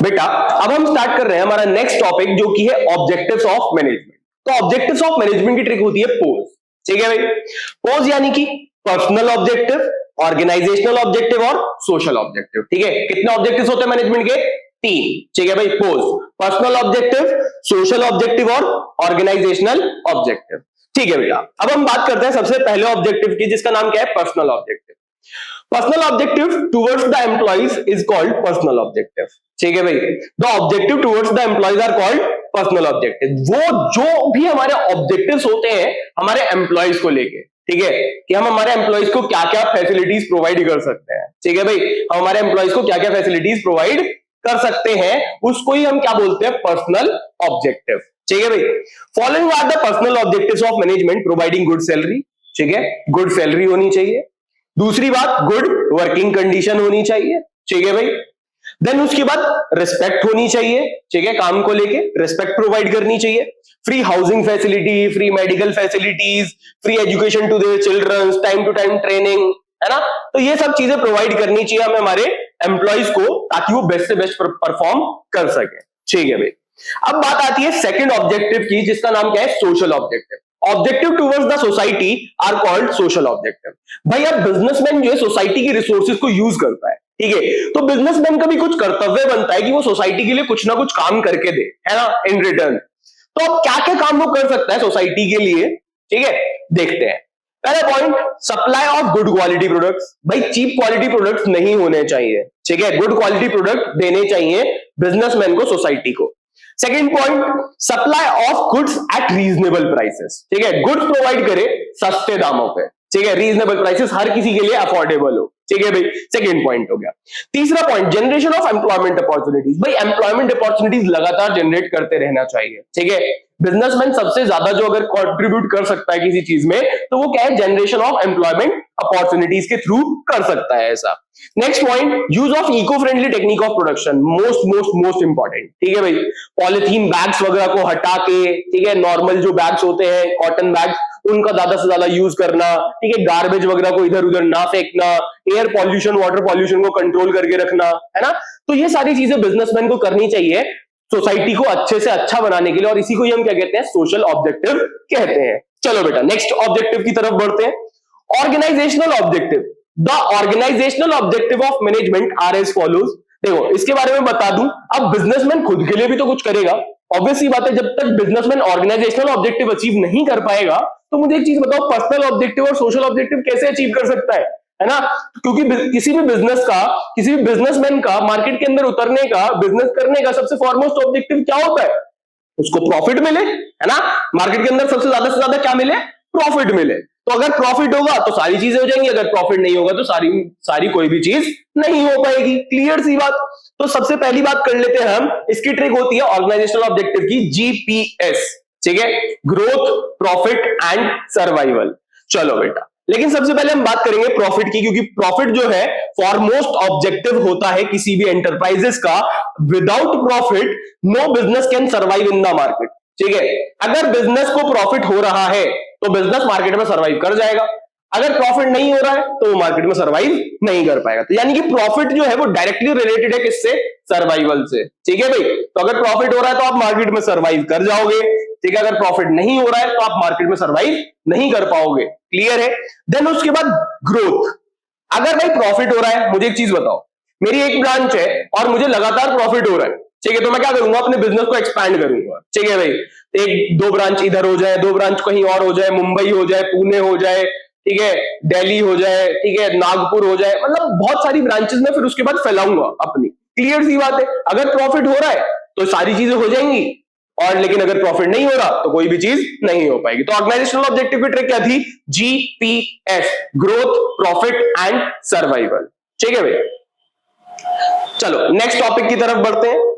बेटा अब हम स्टार्ट कर रहे हैं हमारा नेक्स्ट टॉपिक जो कि है ऑब्जेक्टिव्स ऑफ मैनेजमेंट। तो ऑब्जेक्टिव्स ऑफ मैनेजमेंट की ट्रिक होती है पोज। ठीक है भाई, पोज यानी कि पर्सनल ऑब्जेक्टिव, ऑर्गेनाइजेशनल ऑब्जेक्टिव और सोशल ऑब्जेक्टिव। ठीक है, कितने ऑब्जेक्टिव्स होते हैं मैनेजमेंट के? 3। ठीक है भाई, pose, personal objective, social objective और ऑर्गेनाइजेशनल ऑब्जेक्टिव। ठीक है बेटा, अब हम बात करते हैं सबसे पहले ऑब्जेक्टिव की, जिसका नाम क्या है? Personal objective. Personal objective towards the employees is called personal objective. ठीक है भाई, the objective towards the employees are called personal objective. वो जो भी हमारे ऑब्जेक्टिव्स होते हैं हमारे एम्प्लॉइज को लेके, ठीक है, कि हम हमारे एम्प्लॉइज को क्या क्या फैसिलिटीज प्रोवाइड कर सकते हैं। ठीक है भाई, हम हमारे एम्प्लॉइज को क्या क्या फैसिलिटीज प्रोवाइड कर सकते हैं, उसको ही हम क्या बोलते हैं? Personal objective. ठीक है भाई, following are the personal objectives of management, providing good salary. ठीक है, गुड सैलरी होनी चाहिए। दूसरी बात, गुड वर्किंग कंडीशन होनी चाहिए। ठीक है भाई, देन उसके बाद रिस्पेक्ट होनी चाहिए। ठीक है, काम को लेके रिस्पेक्ट प्रोवाइड करनी चाहिए। Free housing facility, free medical facilities, free education to their children, time to time training, है ना। तो ये सब चीजें प्रोवाइड करनी चाहिए हमें हमारे एम्प्लॉइज को, ताकि वो बेस्ट से बेस्ट परफॉर्म कर सके। ठीक है भाई, अब बात आती है सेकंड ऑब्जेक्टिव की, जिसका नाम क्या है? Social objective. Objective towards the society are called social objective. भाई अब बिजनेसमैन जो है सोसाइटी की रिसोर्सेज को यूज करता है। ठीक है, तो बिजनेसमैन का भी कुछ कर्तव्य बनता है कि वो सोसाइटी के लिए कुछ ना कुछ काम करके दे, है ना, इन रिटर्न। तो अब क्या क्या काम वो कर सकता है सोसाइटी के लिए? ठीक है, देखते हैं। पहला point, supply of good quality products. भाई चीप क्वालिटी प्रोडक्ट्स नहीं होने चाहिए। ठीक है, गुड क्वालिटी प्रोडक्ट देने चाहिए बिजनेसमैन को, सोसाइटी को। Second point, supply of goods at reasonable prices. ठीक है, गुड्स प्रोवाइड करे सस्ते दामों पे। ठीक है, रीजनेबल प्राइसेस, हर किसी के लिए अफोर्डेबल हो। ठीक है भाई, सेकेंड पॉइंट हो गया। तीसरा point, generation of employment opportunities. भाई एम्प्लॉयमेंट अपॉर्चुनिटीज लगातार जनरेट करते रहना चाहिए। ठीक है, बिजनेसमैन सबसे ज्यादा जो अगर कंट्रीब्यूट कर सकता है किसी चीज में, तो वो क्या है? जनरेशन ऑफ एम्प्लॉयमेंट अपॉर्चुनिटीज के थ्रू कर सकता है ऐसा। Next point, use of eco friendly technique of production. Most most most important. ठीक है भाई, पॉलिथीन बैग्स वगैरह को हटा के, ठीक है, नॉर्मल जो बैग्स होते हैं, कॉटन बैग्स, उनका ज्यादा से ज्यादा यूज करना। ठीक है, गार्बेज वगैरह को इधर उधर ना फेंकना, एयर पॉल्यूशन, वाटर पॉल्यूशन को कंट्रोल करके रखना, है ना। तो ये सारी चीजें बिजनेसमैन को करनी चाहिए सोसाइटी को अच्छे से अच्छा बनाने के लिए, और इसी को ही हम क्या कहते हैं? सोशल ऑब्जेक्टिव कहते हैं। चलो बेटा, नेक्स्ट ऑब्जेक्टिव की तरफ बढ़ते हैं। Organisational objective. The organisational objective of management are as follows. देखो, इसके बारे में बता दूं, अब बिजनेसमैन खुद के लिए भी तो कुछ करेगा। ऑब्वियसली बात है, जब तक बिजनेसमैन ऑर्गेनाइजेशनल ऑब्जेक्टिव अचीव नहीं कर पाएगा, तो मुझे एक चीज बताओ, पर्सनल ऑब्जेक्टिव और सोशल ऑब्जेक्टिव कैसे अचीव कर सकता है ना। क्योंकि किसी भी बिजनेस का, किसी भी बिजनेसमैन का मार्केट के अंदर उतरने का, बिजनेस करने का सबसे फॉरमोस्ट ऑब्जेक्टिव क्या होता है? उसको प्रॉफिट मिले, है ना। मार्केट के अंदर सबसे से ज्यादा क्या मिले? प्रॉफिट मिले। तो अगर प्रॉफिट होगा तो सारी चीजें हो जाएंगी, अगर प्रॉफिट नहीं होगा तो सारी कोई भी चीज नहीं हो पाएगी। क्लियर सी बात। तो सबसे पहली बात कर लेते हैं हम, इसकी ट्रिक होती है ऑर्गेनाइजेशनल ऑब्जेक्टिव की, जीपीएस। ठीक है, ग्रोथ, प्रॉफिट एंड सर्वाइवल। चलो बेटा, लेकिन सबसे पहले हम बात करेंगे प्रॉफिट की, क्योंकि प्रॉफिट जो है फॉरमोस्ट ऑब्जेक्टिव होता है किसी भी एंटरप्राइजेस का। Without profit no business can survive in the market. ठीक है, अगर बिजनेस को प्रॉफिट हो रहा है तो बिजनेस मार्केट में सर्वाइव कर जाएगा, अगर प्रॉफिट नहीं हो रहा है तो वो मार्केट में सर्वाइव नहीं कर पाएगा। तो यानी कि प्रॉफिट जो है वो डायरेक्टली रिलेटेड है किससे? सर्वाइवल से। ठीक है भाई, तो अगर प्रॉफिट हो रहा है तो आप मार्केट में सर्वाइव कर जाओगे। ठीक है, अगर प्रॉफिट नहीं हो रहा है तो आप मार्केट में सर्वाइव नहीं कर पाओगे। क्लियर है। देन उसके बाद ग्रोथ। अगर भाई प्रॉफिट हो रहा है, मुझे एक चीज बताओ, मेरी एक ब्रांच है और मुझे लगातार प्रॉफिट हो रहा है, ठीक है, तो मैं क्या करूंगा? अपने बिजनेस को एक्सपैंड करूंगा। ठीक है भाई, एक दो ब्रांच इधर हो जाए, दो ब्रांच कहीं और हो जाए, मुंबई हो जाए, पुणे हो जाए, ठीक है, दिल्ली हो जाए, ठीक है, नागपुर हो जाए, मतलब बहुत सारी ब्रांचेस में फिर उसके बाद फैलाऊंगा अपनी। क्लियर सी बात है, अगर प्रॉफिट हो रहा है तो सारी चीजें हो जाएंगी, और लेकिन अगर प्रॉफिट नहीं हो रहा तो कोई भी चीज नहीं हो पाएगी। तो ऑर्गेनाइजेशनल ऑब्जेक्टिव की ट्रिक क्या थी? GPS, growth, profit and survival. ठीक है भाई, चलो नेक्स्ट टॉपिक की तरफ बढ़ते हैं।